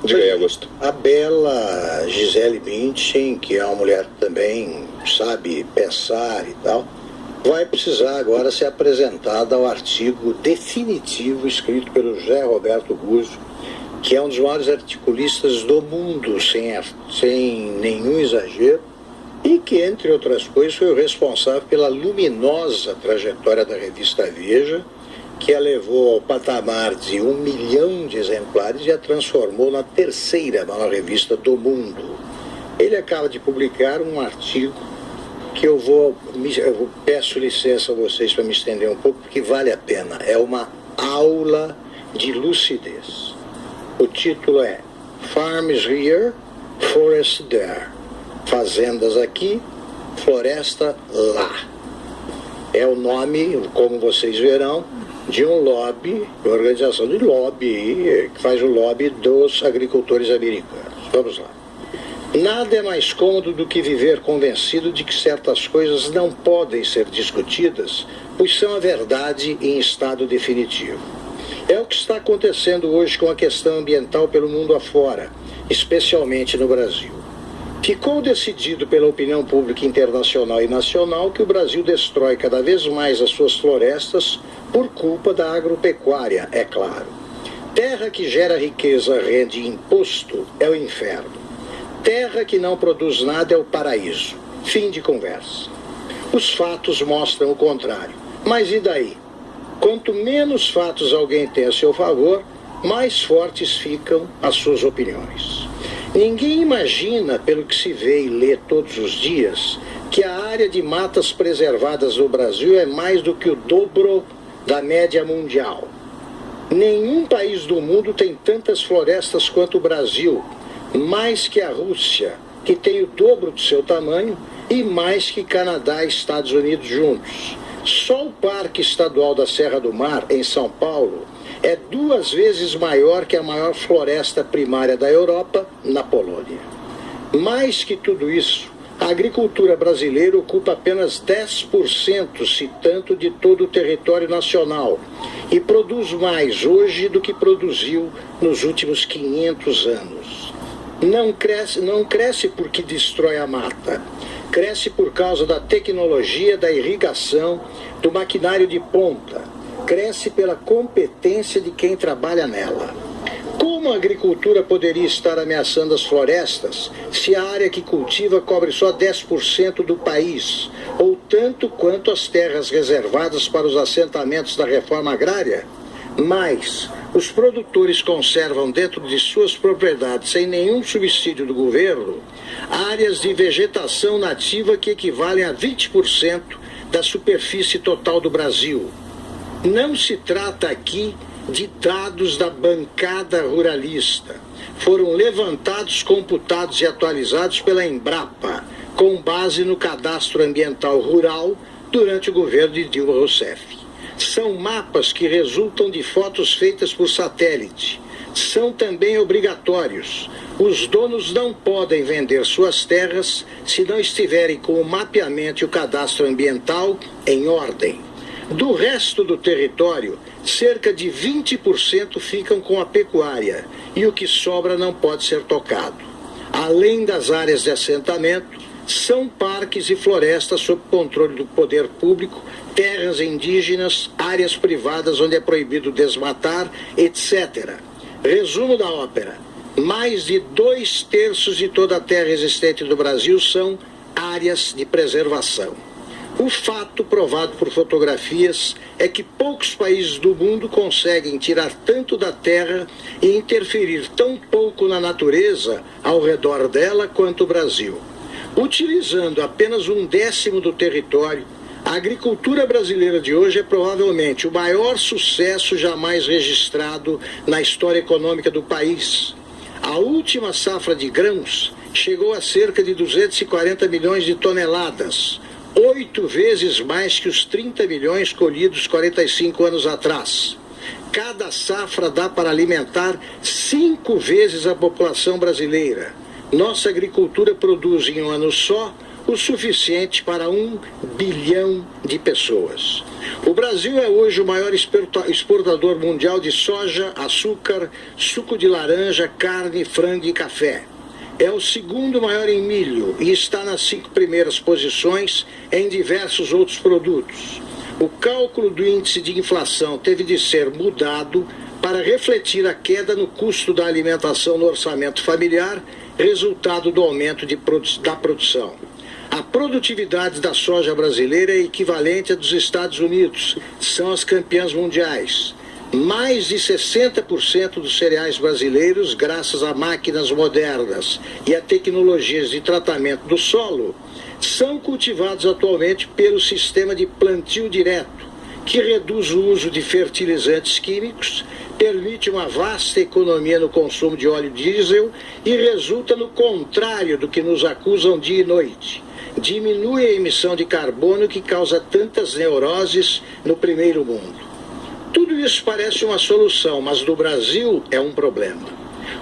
Diga aí, Augusto. A bela Gisele Bündchen, que é uma mulher que também sabe pensar e tal, vai precisar agora ser apresentada ao artigo definitivo escrito pelo José Roberto Guzzo, que é um dos maiores articulistas do mundo, sem nenhum exagero, e que, entre outras coisas, foi o responsável pela luminosa trajetória da revista Veja, que a levou ao patamar de 1 milhão de exemplares e a transformou na terceira maior revista do mundo. Ele acaba de publicar um artigo que eu peço licença a vocês para me estender um pouco, porque vale a pena. É uma aula de lucidez. O título é Farms Here, Forest There. Fazendas aqui, floresta lá. É o nome, como vocês verão, de um lobby, uma organização de lobby, que faz o lobby dos agricultores americanos. Vamos lá. Nada é mais cômodo do que viver convencido de que certas coisas não podem ser discutidas, pois são a verdade em estado definitivo. É o que está acontecendo hoje com a questão ambiental pelo mundo afora, especialmente no Brasil. Ficou decidido pela opinião pública internacional e nacional que o Brasil destrói cada vez mais as suas florestas por culpa da agropecuária, é claro. Terra que gera riqueza, rende imposto, é o inferno. Terra que não produz nada é o paraíso. Fim de conversa. Os fatos mostram o contrário. Mas e daí? Quanto menos fatos alguém tem a seu favor, mais fortes ficam as suas opiniões. Ninguém imagina, pelo que se vê e lê todos os dias, que a área de matas preservadas no Brasil é mais do que o dobro da média mundial. Nenhum país do mundo tem tantas florestas quanto o Brasil, mais que a Rússia, que tem o dobro do seu tamanho, e mais que Canadá e Estados Unidos juntos. Só o Parque Estadual da Serra do Mar, em São Paulo, é 2 vezes maior que a maior floresta primária da Europa, na Polônia. Mais que tudo isso, a agricultura brasileira ocupa apenas 10%, se tanto, de todo o território nacional e produz mais hoje do que produziu nos últimos 500 anos. Não cresce porque destrói a mata. Cresce por causa da tecnologia, da irrigação, do maquinário de ponta. Cresce pela competência de quem trabalha nela. Como a agricultura poderia estar ameaçando as florestas se a área que cultiva cobre só 10% do país, ou tanto quanto as terras reservadas para os assentamentos da reforma agrária? Mas os produtores conservam dentro de suas propriedades, sem nenhum subsídio do governo, áreas de vegetação nativa que equivalem a 20% da superfície total do Brasil. Não se trata aqui de dados da bancada ruralista. Foram levantados, computados e atualizados pela Embrapa, com base no Cadastro Ambiental Rural durante o governo de Dilma Rousseff. São mapas que resultam de fotos feitas por satélite. São também obrigatórios. Os donos não podem vender suas terras se não estiverem com o mapeamento e o cadastro ambiental em ordem. Do resto do território, cerca de 20% ficam com a pecuária e o que sobra não pode ser tocado. Além das áreas de assentamento, são parques e florestas sob controle do poder público, terras indígenas, áreas privadas onde é proibido desmatar, etc. Resumo da ópera: mais de 2/3 de toda a terra existente do Brasil são áreas de preservação. O fato, provado por fotografias, é que poucos países do mundo conseguem tirar tanto da terra e interferir tão pouco na natureza ao redor dela quanto o Brasil. Utilizando apenas 1/10 do território, a agricultura brasileira de hoje é provavelmente o maior sucesso jamais registrado na história econômica do país. A última safra de grãos chegou a cerca de 240 milhões de toneladas, 8 vezes mais que os 30 milhões colhidos 45 anos atrás. Cada safra dá para alimentar 5 vezes a população brasileira. Nossa agricultura produz em um ano só o suficiente para 1 bilhão de pessoas. O Brasil é hoje o maior exportador mundial de soja, açúcar, suco de laranja, carne, frango e café. É o segundo maior em milho e está nas 5 primeiras posições em diversos outros produtos. O cálculo do índice de inflação teve de ser mudado para refletir a queda no custo da alimentação no orçamento familiar, resultado do aumento da produção. A produtividade da soja brasileira é equivalente à dos Estados Unidos, são as campeãs mundiais. Mais de 60% dos cereais brasileiros, graças a máquinas modernas e a tecnologias de tratamento do solo, são cultivados atualmente pelo sistema de plantio direto, que reduz o uso de fertilizantes químicos, permite uma vasta economia no consumo de óleo diesel e resulta no contrário do que nos acusam dia e noite. Diminui a emissão de carbono que causa tantas neuroses no primeiro mundo. Tudo isso parece uma solução, mas no Brasil é um problema.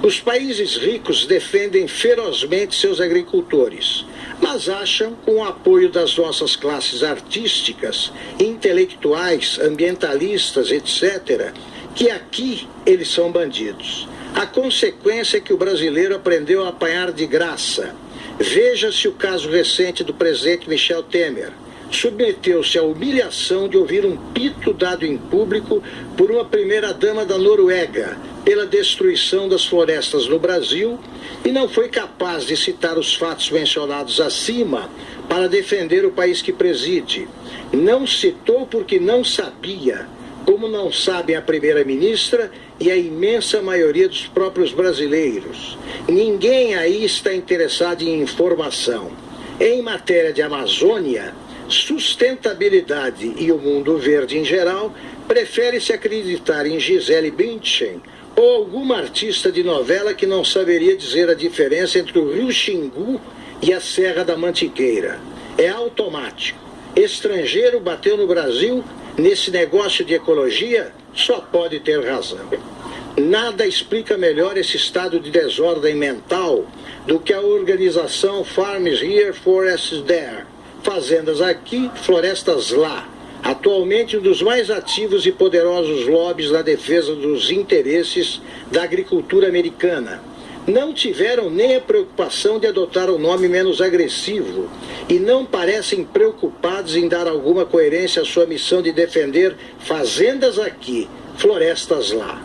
Os países ricos defendem ferozmente seus agricultores, mas acham, com o apoio das nossas classes artísticas, intelectuais, ambientalistas, etc., que aqui eles são bandidos. A consequência é que o brasileiro aprendeu a apanhar de graça. Veja-se o caso recente do presidente Michel Temer. Submeteu-se à humilhação de ouvir um pito dado em público por uma primeira-dama da Noruega pela destruição das florestas no Brasil e não foi capaz de citar os fatos mencionados acima para defender o país que preside. Não citou porque não sabia, como não sabem a primeira-ministra e a imensa maioria dos próprios brasileiros. Ninguém aí está interessado em informação. Em matéria de Amazônia, sustentabilidade e o mundo verde em geral, prefere-se acreditar em Gisele Bündchen ou alguma artista de novela que não saberia dizer a diferença entre o Rio Xingu e a Serra da Mantiqueira. É automático. Estrangeiro bateu no Brasil, nesse negócio de ecologia, só pode ter razão. Nada explica melhor esse estado de desordem mental do que a organização Farms Here, Forests There. Fazendas aqui, florestas lá. Atualmente um dos mais ativos e poderosos lobbies na defesa dos interesses da agricultura americana. Não tiveram nem a preocupação de adotar um nome menos agressivo e não parecem preocupados em dar alguma coerência à sua missão de defender fazendas aqui, florestas lá.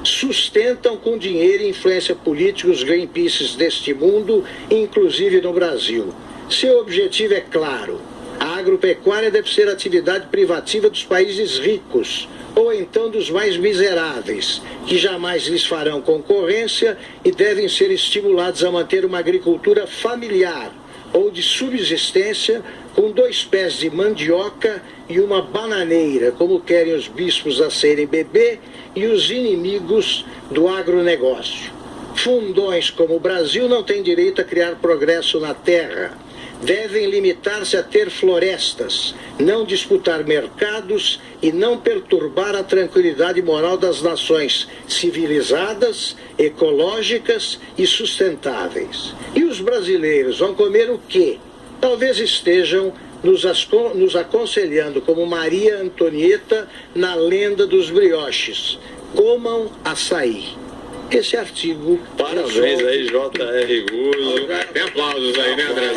Sustentam com dinheiro e influência política os Greenpeaces deste mundo, inclusive no Brasil. Seu objetivo é claro: a agropecuária deve ser atividade privativa dos países ricos, ou então dos mais miseráveis, que jamais lhes farão concorrência e devem ser estimulados a manter uma agricultura familiar ou de subsistência com 2 pés de mandioca e uma bananeira, como querem os bispos a serem bebê e os inimigos do agronegócio. Fundões como o Brasil não têm direito a criar progresso na terra. Devem limitar-se a ter florestas, não disputar mercados e não perturbar a tranquilidade moral das nações civilizadas, ecológicas e sustentáveis. E os brasileiros vão comer o quê? Talvez estejam nos aconselhando como Maria Antonieta na lenda dos brioches: comam açaí. Esse artigo... Parabéns aí, J.R. Guzzo. Tem aplausos aí, né, André?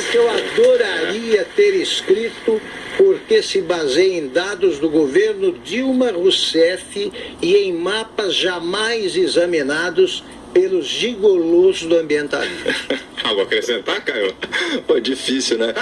Que eu adoraria ter escrito, porque se baseia em dados do governo Dilma Rousseff e em mapas jamais examinados pelos gigolôs do ambientalismo. Algo a acrescentar, Caio? Pô, difícil, né?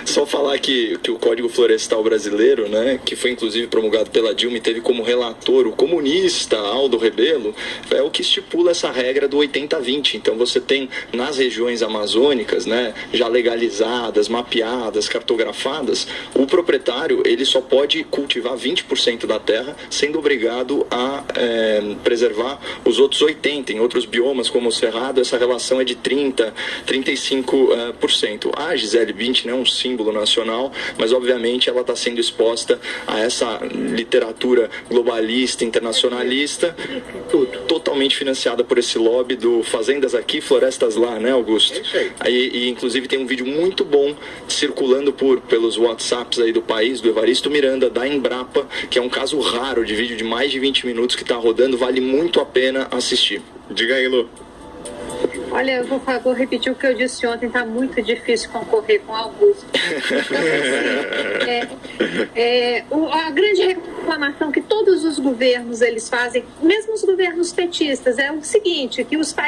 Só falar que o Código Florestal Brasileiro, né, que foi inclusive promulgado pela Dilma e teve como relator o comunista Aldo Rebelo, é o que estipula essa regra do 80-20. Então você tem nas regiões amazônicas, né, já legalizadas, mapeadas, cartografadas, o proprietário ele só pode cultivar 20% da terra, sendo obrigado a preservar os outros 80%. Em outras para os biomas como o Cerrado, essa relação é de 30%, 35%. A Gisele Bündchen é um símbolo nacional, mas obviamente ela está sendo exposta a essa literatura globalista, internacionalista, totalmente financiada por esse lobby do fazendas aqui, florestas lá, né, Augusto? É isso aí. E inclusive tem um vídeo muito bom circulando pelos WhatsApps aí do país, do Evaristo Miranda, da Embrapa, que é um caso raro de vídeo de mais de 20 minutos que está rodando, vale muito a pena assistir. Diga aí, Lu. Olha, eu vou repetir o que eu disse ontem, está muito difícil concorrer com o Augusto. A grande reclamação que todos os governos eles fazem, mesmo os governos petistas, é o seguinte, que os países